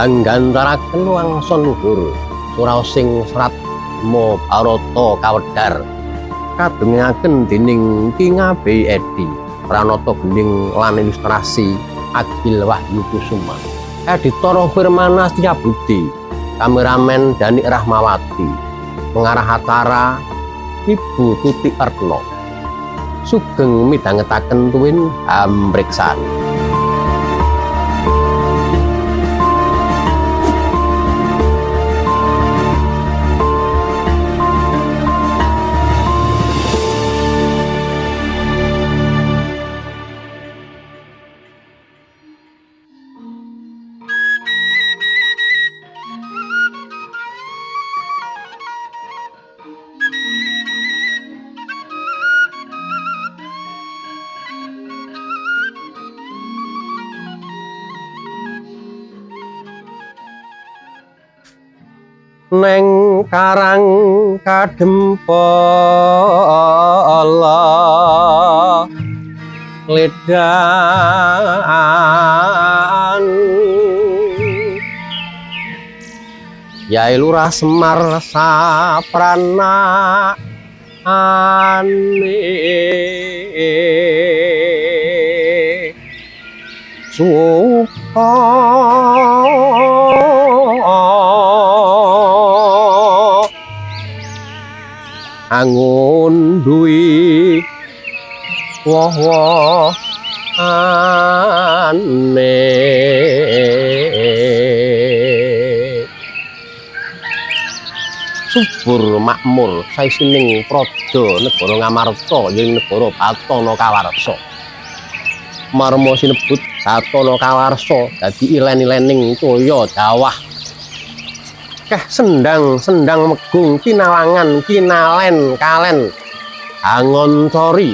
anggantaraken wangsa luhur suraosing serat Mahabharata kawedhar kadengaken dening Ki Ngabei Edi Pranata Bening lan ilustrasi Agil Wahyu Kusuma, editor Firmana Setiabudi, kameramen Dani Rahmawati, pengarah acara Ibu Tuti Erno. Sugeng midhangetaken tuwin ambriksan. Neng karang kadempala ledan Yai Lurah Semar saprana ane angun duwi woh-woh ane subur makmur saisining praja negara Ngamarta ing negara Batana Kawarsa. Marma sinebut Batana Kawarsa dadi ilen-ilening toya dawah. Keh sendang megung kinawangan kinalen kalen angon cori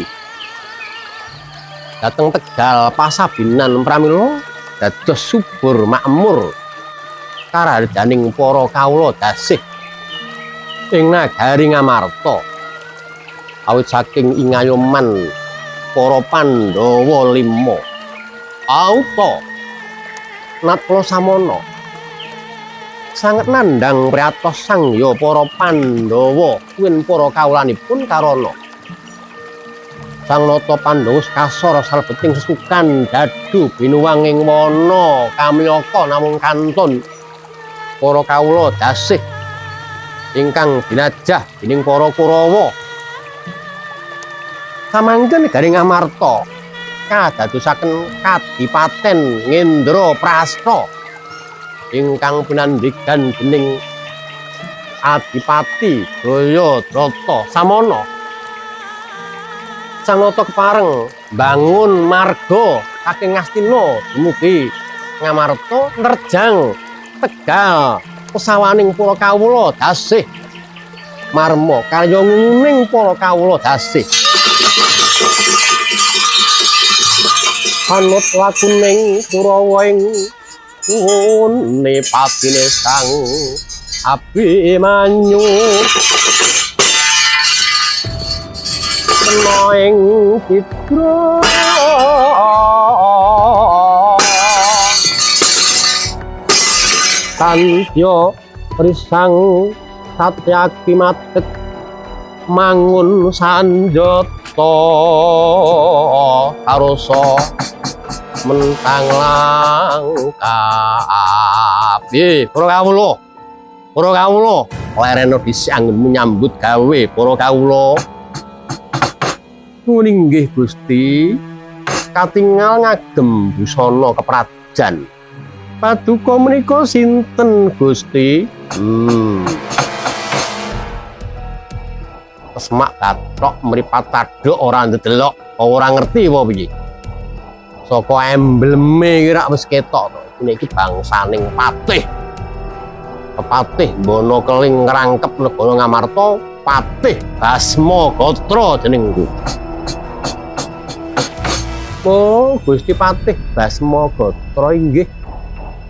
dateng Tegal pasabinan pramila dados subur makmur karadaning para kawula dasih ing nagari Ngamarta awit saking ingayoman para Pandhawa 5 auta Natlasamana sanget nandhang priatos sangya para Pandhawa kuwin para kawulanipun Karana. Sang Nata Pandhawa kasor salebeting sesukan dadu binuwang ing wana kamyaka namung kantun para kawula dasih ingkang binajah dening para Kurawa. Samangken negari Ngamarta kadadosaken Kadipaten Ngendraprasta ingkang pinandhigan dening Adipati Jayadrata Samana. Sang Nata kepareng bangun marga saking Ngastina dumugi Ngamarta nerjang Tegal pesawaning para kawula dasih marma karya nguning para kawula dasih. Anut lakuning Kurawa ing une patine sang Abimanyu ing citra tantya risang satyaki matek mangun sanjata karosa mentang langkap. Para kawula lerena dhisik anggenmu nyambut gawe para kawula. Nuwun inggih Gusti, katingal ngagem busana keprajan. Paduka menika sinten Gusti? Semak kathok mripat tadhok ora ndedelok, ora ngerti apa piye. Saka embleme iki rak wis ketok to. Iki bangsaning patih. Patih Bono Keling ngrangkep negara Ngamarta, Patih Basma Gatra jenengku. Oh, Gusti Patih Basma Gatra inggih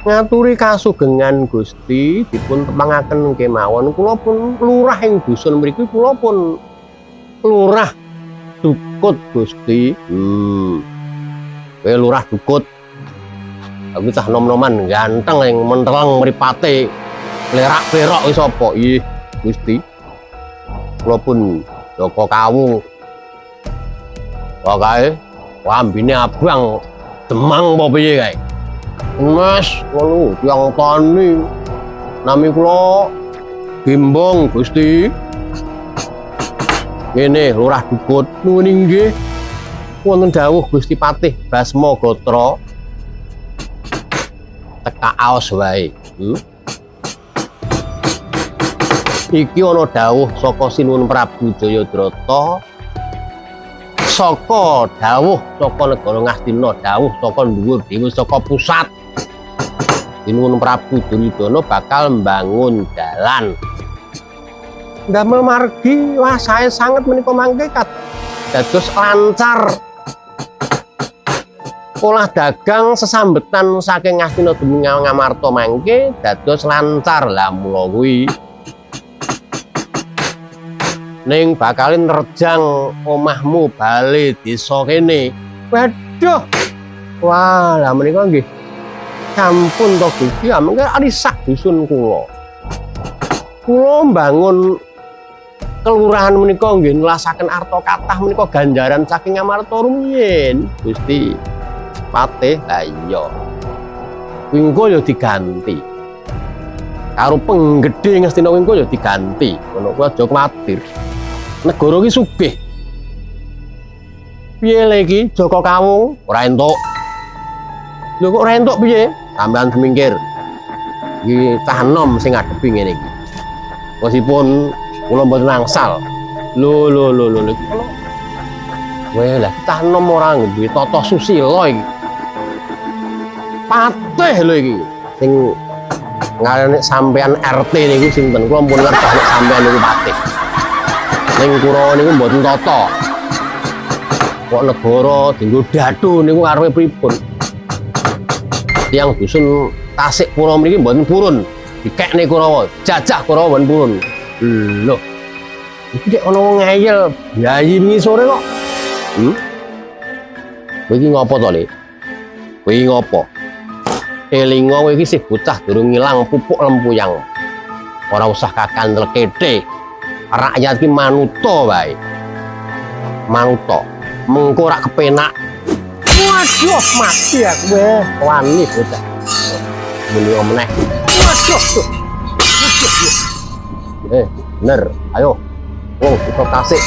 ngaturi kasugengan Gusti dipun tepangaken kemawon. Kula pun lurah ing dusun mriki, kula pun lurah Dukut Gusti. Kowe lurah Dukut. Aku cah nom-noman ganteng yang menterang mripate. Lerak-lerok wis apa? Ih, Gusti. Kula pun Jaka Kawung. Pokoke lambine abang demang apa piye kae? Mas, ngono tiyang tani. Nami kula Gimbong, Gusti. Ngene Lurah Dukut nuwun inggih. Wonten dawuh Gusti Patih Basma Gatra. Teka aos wae. Iki ana dawuh saka Sinuwun Prabu Jayadrata, saka dawuh saka negara Ngastina, dawuh saka dhuwur dhewe saka pusat. Sinuwun Prabu Duryudana bakal mbangun dalan ndamel margi wah sae sanget menika mangke dados lancar olah dagang sesambetan saking Ngastina dumugi Ngamarta mangke dados lancar. Lah mula kuwi ning bakalin nerjang omahmu bali desa kene. Waduh. Wah, lah menika nggih. Sampun to Gusti, mengke arisak dusun kula. Kula mbangun kelurahan menika nggih nelasaken arta kathah menika ganjaran saking Ngamarta rumiyin. Gusti Patih, lah iya. Wingko ya diganti. Karo penggede Ngastina wingko ya diganti. Ngono kuwi aja kuwatir. Negara iki sugih. Piye lagi Jaka Kawung ora entuk? Lho kok ora entuk piye? Sampeyan semingkir. Iki cah enom sing ngadepi ngene iki. Meskipun kula mboten nangsal. Lho. Weh lah cah enom ora duwe tata susila iki. Patih lho iki sing ngarane sampean RT niku sinten? Kula pun ngerti nek sampean niku patih. Ning Kurawa niku mboten tata. Kok negara dienggo dadu niku arepe pripun? Tiyang dusun Tasik Pura mriki mboten purun. Dikekne Kurawa, jajah Kurawa mboten purun. Lho. Iki nek ana wong ngeyel biayi wingi sore kok. Kowe iki ngopo to, Le? Kowe iki ngopo? Elinga kowe iki sih bocah durung ngilang pupuk lempuyang. Ora usah kakandel kete. Rakyat ki manuta wae. Manuta. Mengko ora kepenak. Waduh, mati aku kowe. Wani bocah. Muni meneh. Waduh. Bener. Ayo. Wong kita Tasik.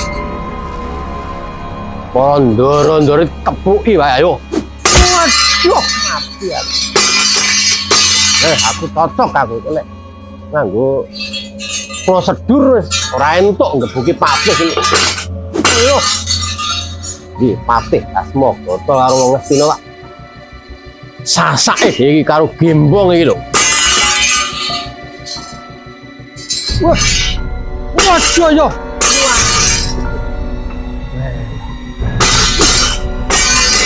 Pondoro-ndoro kepuki wae ayo. Waduh, mati aku. Aku cocok aku nek nganggo prosedur wis ora entuk ngebuki Patih iki. Ayo. Di Patih Basma Gatra karo wong Ngastina, Pak. Sasake iki karo Gimbong iki lho. Wah. Waduh yo.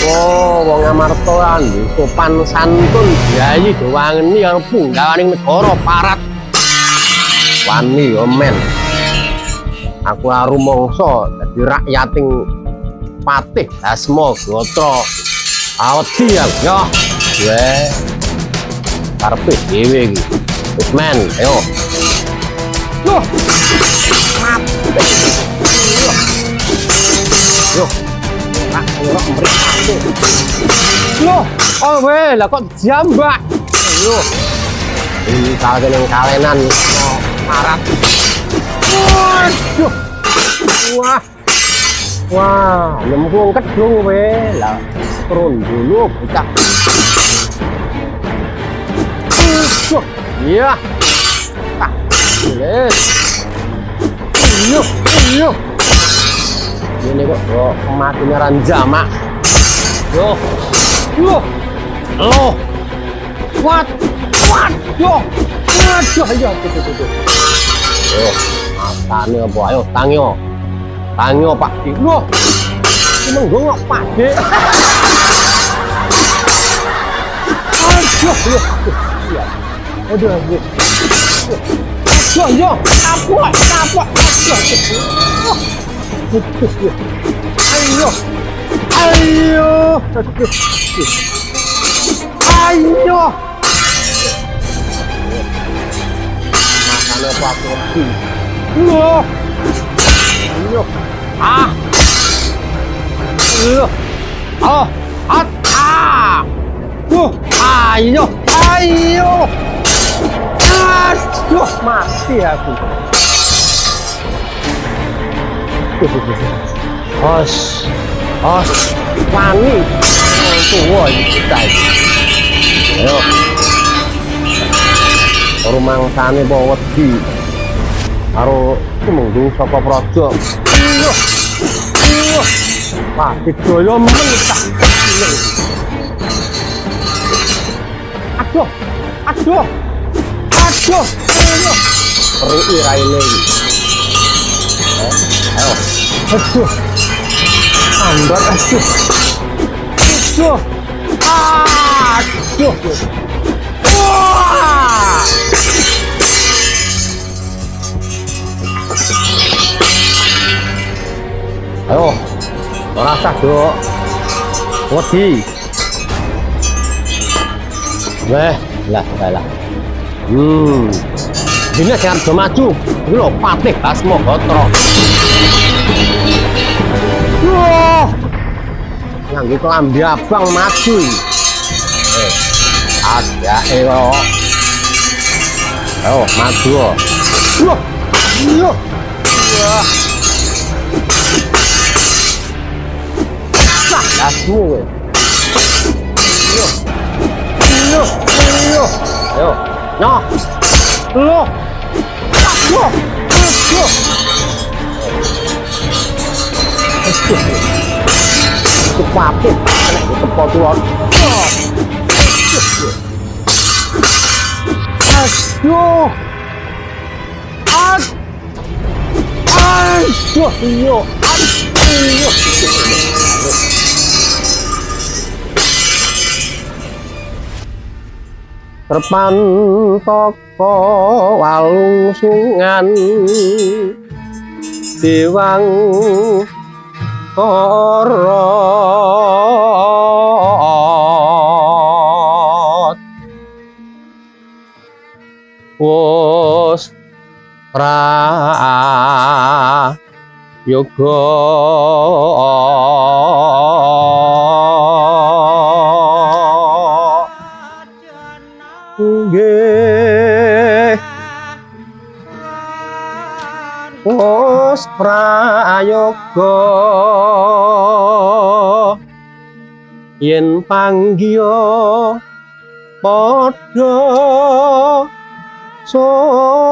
Oh, wong Ngamarta kan sopan santun, biayi dowangeni karo punggawaning negara parat. Wani yo men. Aku ora rumangsa dadi rakyating Patih Basma Gatra. Awedi ya. Weh. Karepe dhewe iki. Wis men, ayo. Loh. Yo. Ora mripate. Loh, oh weh, lah kok jambak. Ayo. Ini kalenan kalenan parat. Waduh. Wah, nyemplung kedung weh. Lah turun dulu bocah. Iya. Tak. Yes. Iyo. Ini kok matinya ranjama. Yo. Loh. Waduh. Ayo tuh. Yo, matane apa ayo tangyo. Tangyo Pak Dik. Loh. Iki menggongok Pak Dik. Aduh. Iya. Aduh. Yo. Kapok. Ayo. Ayo. Makane Pak Wedi. Loh. Ayo. Ah. Loh. Oh, ah. Ayo. Ayo. Aduh, mati aku. Os, wani. Tuwa iki kita. Ayo. Rumangsane apa wedi. Karo tumenggung saka praja. Iyo. Iyo. Wah, didaya mentah. Aduh. Aduh. Aduh. Ayo. Perui raine iki. Ayo. Aduh. Ambar aduh. Aduh. Aduh. Wah. Ayo. Ora usah, Dok. Wedi. Lah. Dene jangan do maju. Iki lho Patih Basmagatra. Wah. Nganggo klambi abang maju. Adake kok. Ayo maju. Wah. Iya. Wah. Lasmu kowe. Iya. Iya. Iya. Ayo. Noh. Loh. Loh. Loh. Kepapit, kena ketepot tuan. Aduh. Aduh, iyo. Aduh. Terpantoko walungsungan Dewang korot wos prayoga nggih wos prayoga yen panggiya padha sukma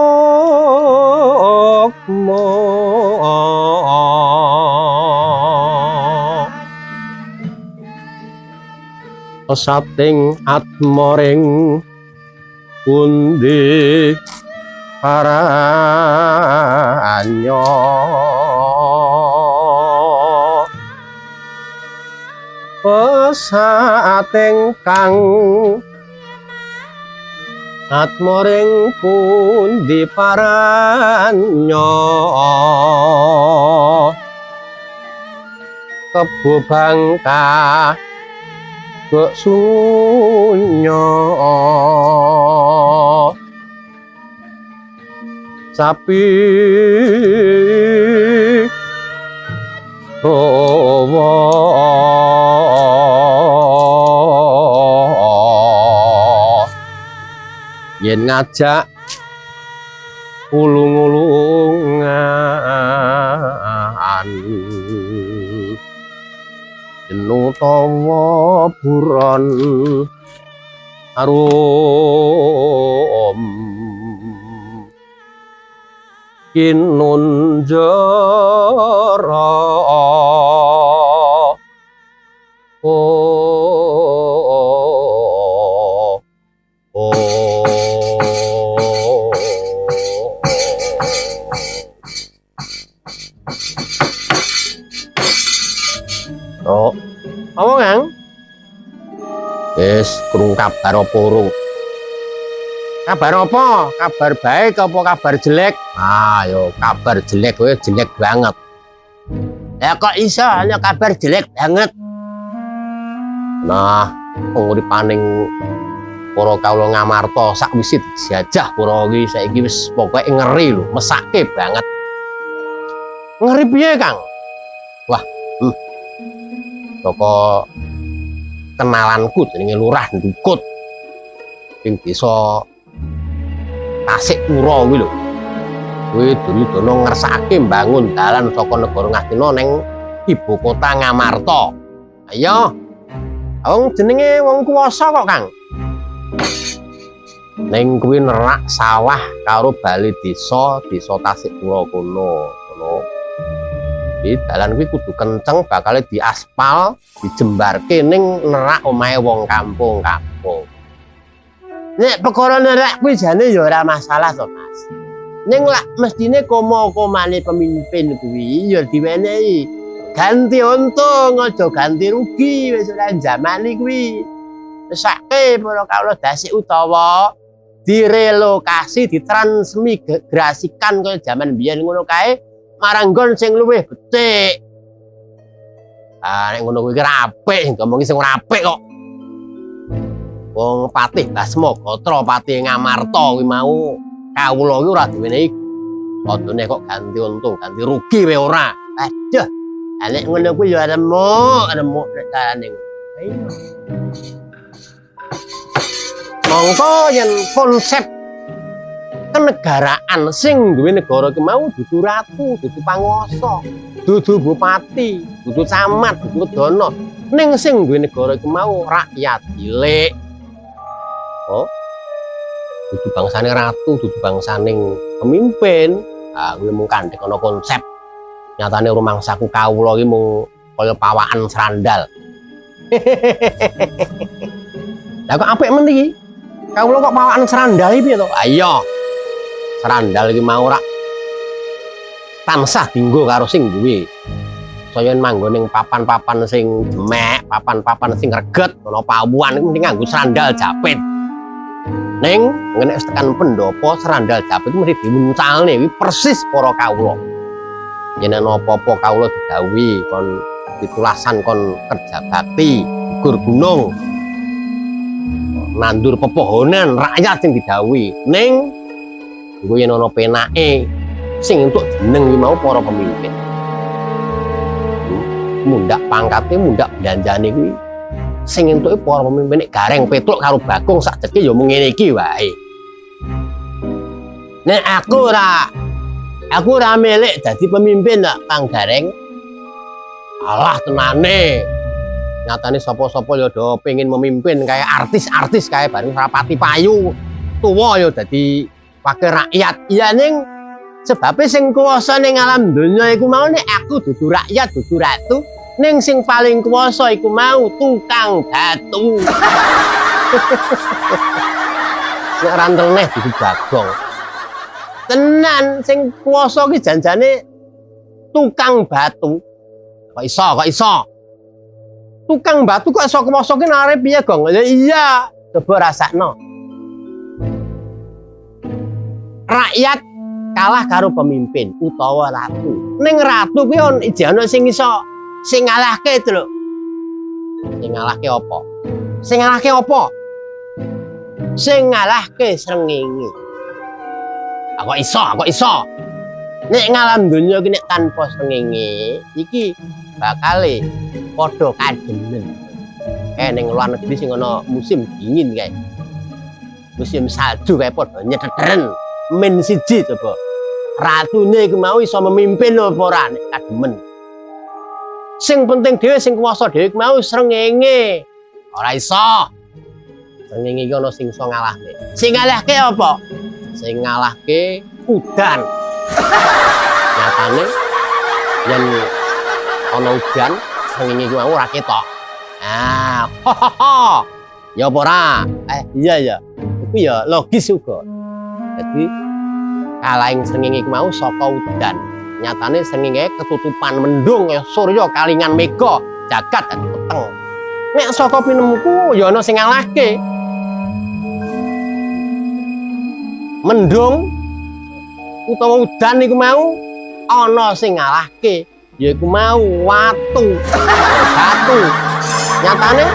sating atmoring pundi paranyo sating kang atmoring pundi paranyo kebo bangka kok sunyo sapi rowo yen ngajak ulung-ulungan utawa buron arum kinunjara apa Kang? Wis krungu kabar apa urung? Kabar apa? Kabar baik apa kabar jelek? Yo kabar jelek kowe jelek banget. Ya kok iso hanya kabar jelek banget? Nah, urip paning para kawula ngamarta sakwise dijajah para iki saiki wis pokoke ngeri lho, mesake banget. Ngeri piye, Kang? Wah, saka kenalanku jenenge Lurah Ndukut ing desa Tasikpura kuwi lho. Kuwi Duryudana ngersakake mbangun dalan saka negara Ngastina ning ibu kota Ngamarta. Ayo. Wong jenenge wong kuwasa kok, Kang. Ning kuwi nerak sawah karo bali desa Tasikpura kono. Di dalan kuwi kudu kenceng bakal diaspal, dijembarke ning nerak omahe wong kampung-kampung. Nek perkara nerak kuwi jane ya ora masalah to, Mas. Ning lak mestine koma-komane pemimpin kuwi ya diwenehi ganti untung aja ganti rugi wis ora jamane kuwi. Mesake para kawula dasik utawa direlokasi, ditransmigrasikan kaya jaman biyen ngono kae marang nggon sing luwih becik. Nek ngono kuwi apik, ngomongi sing ora apik kok. Wong Patih Basmagatra, Patih Ngamarta kuwi mau kawula iki ora diwenehi padane kok ganti untung, ganti rugi wae ora. Aduh, nek ngono kuwi ya remuk nek carane. Mongko yen konsep kenegaraan sing duwe negara ki mau dudu ratu, dudu panguwasa, dudu bupati, dudu camat, dudu dono. Ning sing duwe negara ki mau rakyat cilik. Oh. Dudu bangsane ratu, dudu bangsane pemimpin. Ah, kuwi mung kandhek ana konsep. Nyatane rumangsaku kawula ki mung kaya pawakan serandal. Lah kok apik men iki? Kawula kok pawakan serandal iki piye to? Ah iya. Serandal iki mau rak tansah dienggo karo sing duwe. Saya manggon ning papan-papan sing jemek, papan-papan sing reget, ana pawuan iku mesti nganggo serandal japit. Ning nek tekan pendopo serandal japit mesti dimuncalne kuwi persis para kawula. Yen ana apa-apa kawula didhawuhi kon titulasan kon kerja bakti, gugur gunung. Nandur pepohonan rakyat sing didhawuhi. Ning iku yen ana penake sing entuk jeneng iki mau para pemimpin. Mundak pangkate, mundak belanjane kuwi sing entuke para pemimpin nek Gareng Petruk karo Bagong sakjeke ya mung ngene iki wae. Nek aku ora milik dadi pemimpin nak Kang Gareng. Alah tenane. Nyatane sapa-sapa ya do pengin memimpin kayak artis-artis kayak bareng rapati payu. Tuwa ya dadi wakil rakyat. Ya ning sebabe sing kuwasa ning alam donya iku mau nek aku dudu rakyat, dudu ratu, ning sing paling kuwasa iku mau tukang batu. Nek rantel neh dudu Bagong. Tenan sing kuwasa ki janjane tukang batu. Kok iso? Tukang batu kok iso kuwasa ki arep piye, Gong? Ya iya, coba rasakno. Rakyat kalah karo pemimpin utawa ratu. Ning ratu kuwi ana sing iso sing ngalahke itu lho. Sing ngalahke apa? Sing ngalahke srengenge. Kok iso? Nek ngalam donya iki nek tanpa srengenge iki bakale padha kademen. Ning luar negeri sing ana musim dingin kae. Musim salju kae padha nyedheren. Men siji coba. Ratune iku mau iso memimpin apa ora nek kademen. Sing penting dhewe sing kuwasa dhewe mau srengenge. Ora iso. Srengenge iki ana sing iso ngalahke. Sing ngalahke apa? Sing ngalahke udan. Nyatane yen ana udan srengenge iki mau ora ketok. Ah, ya apa ora? Iya ya. Iku ya logis uga. Jadi kalahing srengenge iki mau saka udan. Nyatane srengenge ketutupan mendung ya surya kalingan mega jagat dadi peteng. Nek saka pinemku ya ana sing ngalahke. Mendung utawa udan iku mau ana sing ngalahke, yaiku mau watu. Batu. Nyatane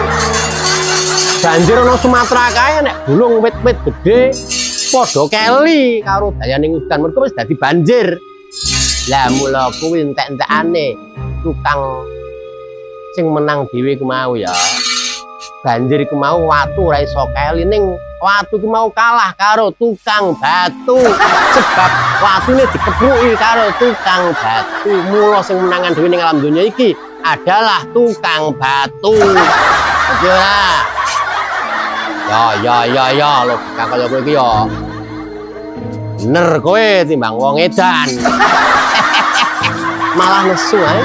banjir ana Sumatera kae nek gulung wit-wit gedhe padha keli karo dayaning udan mergo wis dadi banjir. Lah mula kuwi entek-entekane tukang sing menang dhewe ku mau ya. Banjir iku mau watu ora iso keli ning watu ku mau kalah karo tukang batu. Sebab watune dikepruki karo tukang batu. Mula sing menangan dhewe ning alam donya iki adalah tukang batu. Oke lah. Ya logika kaya kowe iki ya. Bener kowe timbang wong edan. Malah nesu ae.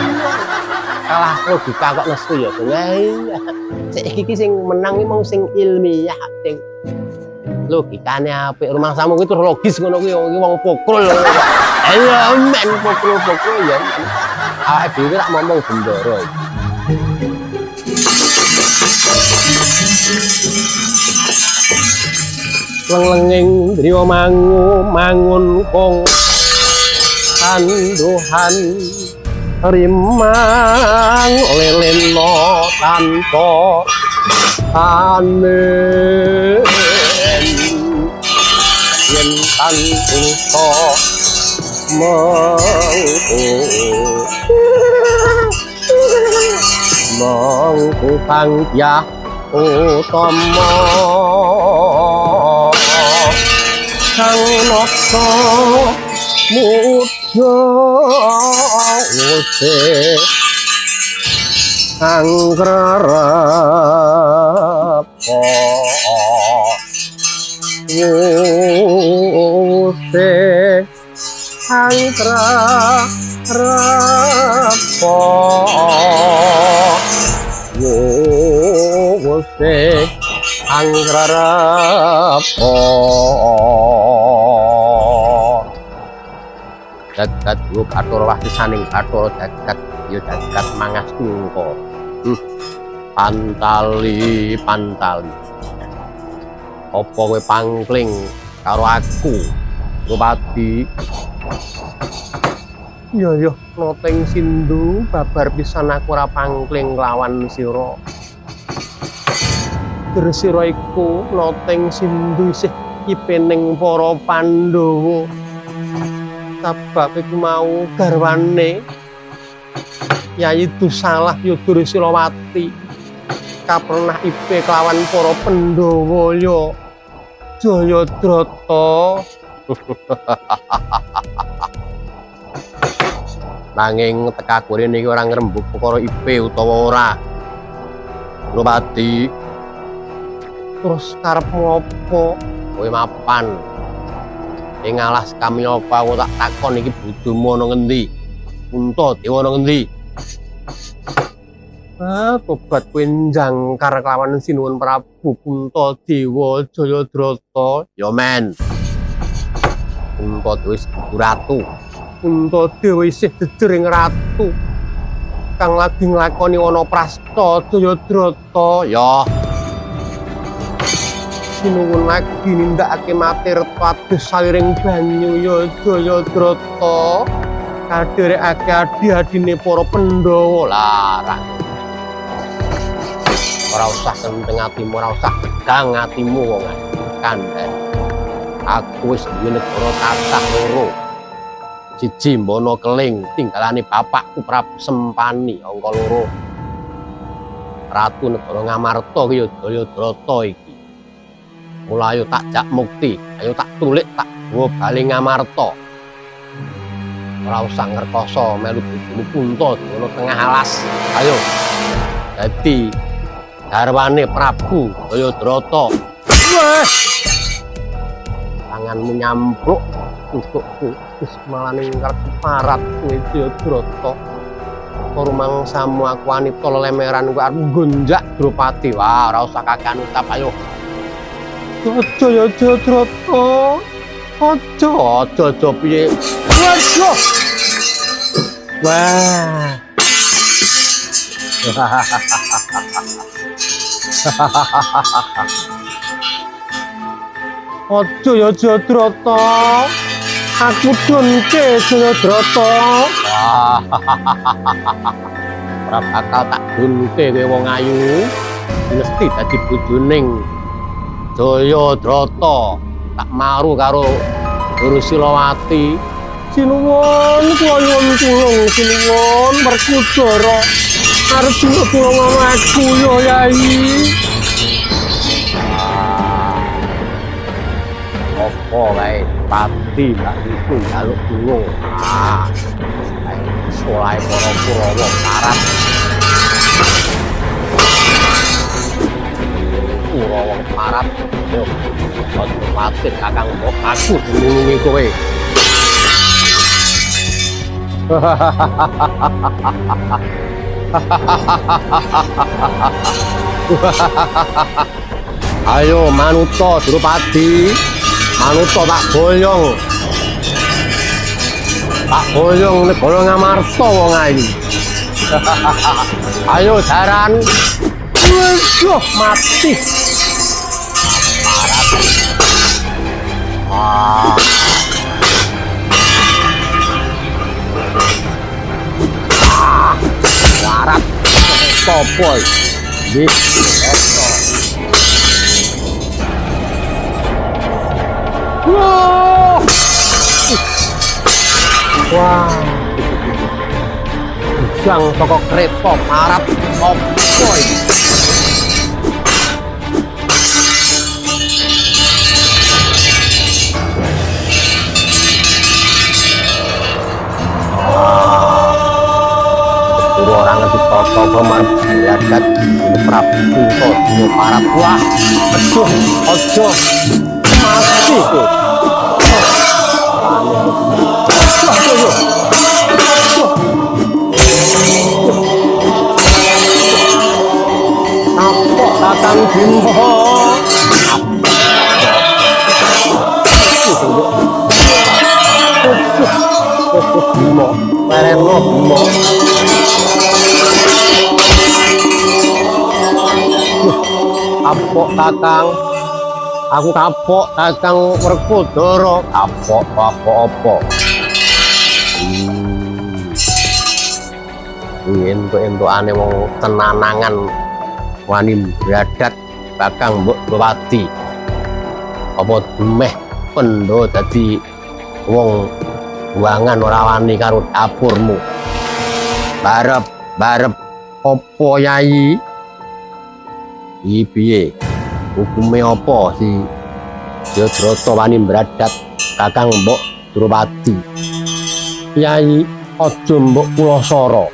Kalah logika kok nesu ya. Saiki iki sing menang iki mau sing ilmiah, sing logikane apik. Rumangsamu kuwi terus logis ngono kuwi wong pokul. Ayo men pokul ya. Awake dhewe rak ngomong bendoro iki. Lengeng driya mangun kong kanduhan rimang leleno tanpa anen yen tanpa mangku pangjah utama kang nata muda usih anggrarapa usih anggrarapa usih anggrarapa jagat yo Bathara wasisaning Bathara jagat yo jagat mangastungka. Pantali apa kowe pangkling karo aku Rupati? Iya noteng sindu babar pisan aku ora pangkling lawan sira. Sira iku noteng sindu isih ipening para Pandhawa. Sebab iku mau garwane Yayi Dusalah Yudha Silawati kapernah ipe kelawan para Pandhawa ya Jayadrata. Nanging teka kene iki ora ngrembug perkara ipe utawa ora. Rupati terus karepmu apa? Kowe mapan ing alas Kamyapa aku tak takon iki budumu ana ngendi? Puntadewa ana ngendi? Tobat kowe njangkar kelawan sinuwun Prabu Puntadewa Jayadrata. Ya men. Puntadewa wis dudu ratu. Puntadewa isih dedering ratu kang lagi nglakoni Wanaprastha Jayadrata. Ya sinuwun lagi nindakake matirta adus saliring banyu ya Jayadrata kadherekake adi-adine para Pandhawa. Larang ora usah kenteng atimu, ora usah gedang atimu wong kandhan. Aku wis duwe negara kathah loro. Siji Mbana Keling tinggalane bapakku Prabu Sempani angka loro. Ratu negara Ngamarta ki ya Jayadrata iki. Mula ayo tak jak mukti, ayo tak tulik tak gawa bali Ngamarta. Ora usah ngerkoso melu bojomu Punta ngono tengah alas. Ayo. Dadi garwane Prabu Jayadrata. Wes. Tanganmu nyampluk tusukku wis malane ngarep parat kowe Jayadrata. Rumangsamu aku wanita lelemeran kowe arep gonjak Drupadi. Wah, ora usah kakean ucap ayo. Aja ya Jayadrata. Aja piye. Waduh. Wah. Aja ya Jayadrata. Aku donke Jayadrata. Ora bakal tak donke kowe wong ayu. mesti dadi bojoning Jayadrata. Tak maru karo Guru Silawati. Sinuwun kula nyuwun tulung sinuwun Werkudara. Arep tulung aku yo Yai. Apa wae pati lak iku njaluk tulung. Solai para Kurawa karat. Kurawa karat. Yo, otomatis Kakang mbok aku nulungi kowe. Ayo Manuta Drupadi, Manuta tak boyong. Tak boyong negara Ngamarta wong ayu. Ayo jaran. Waduh mati. Warat sopo iki? Wah. Ujang toko kereta marat sopo iki? Orang ngerti toto kemar beladat ini Prabu Kunto dino parat. Wah aduh ojo mati tuh kapok Kakang Bima Bima mereno Bima kapok Kakang, aku kapok Kakang Werkudara. Kapok apa? Entuk-entukane wong tenanangan wani bradat Kakang Mbok Drupadi. Apa demeh pendho dadi wong buangan ora wani karo dapurmu. Barep apa Yai? Iki piye? Hukume apa si Jayadrata wani bradat Kakang Mbok Drupadi? Yai aja mbok kulasara.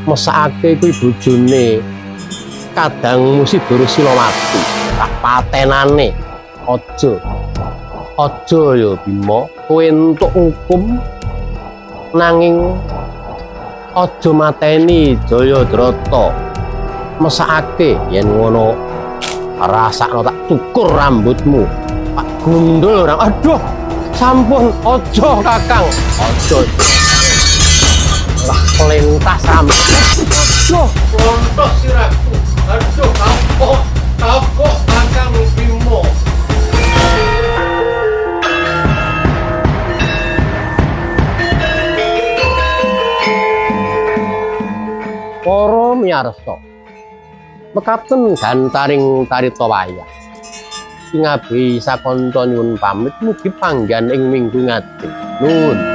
Mesakake kuwi bojone kadangmu si Guru Silawati. Tak patenane. Aja ya Bima, kowe entuk hukum nanging aja mateni Jayadrata. Mesakake yen ngono rasakno tak cukur rambutmu, tak gundul aduh sampun aja Kakang, aja tak pelintas rambut, aduh lontos sirahku, aduh kapok Kakang Bima. Para miyarsa, mekaten gantaring carita wayah sing abi sakanca nyuwun pamit mugi panggan ing minggu ngajeng. Nuwun.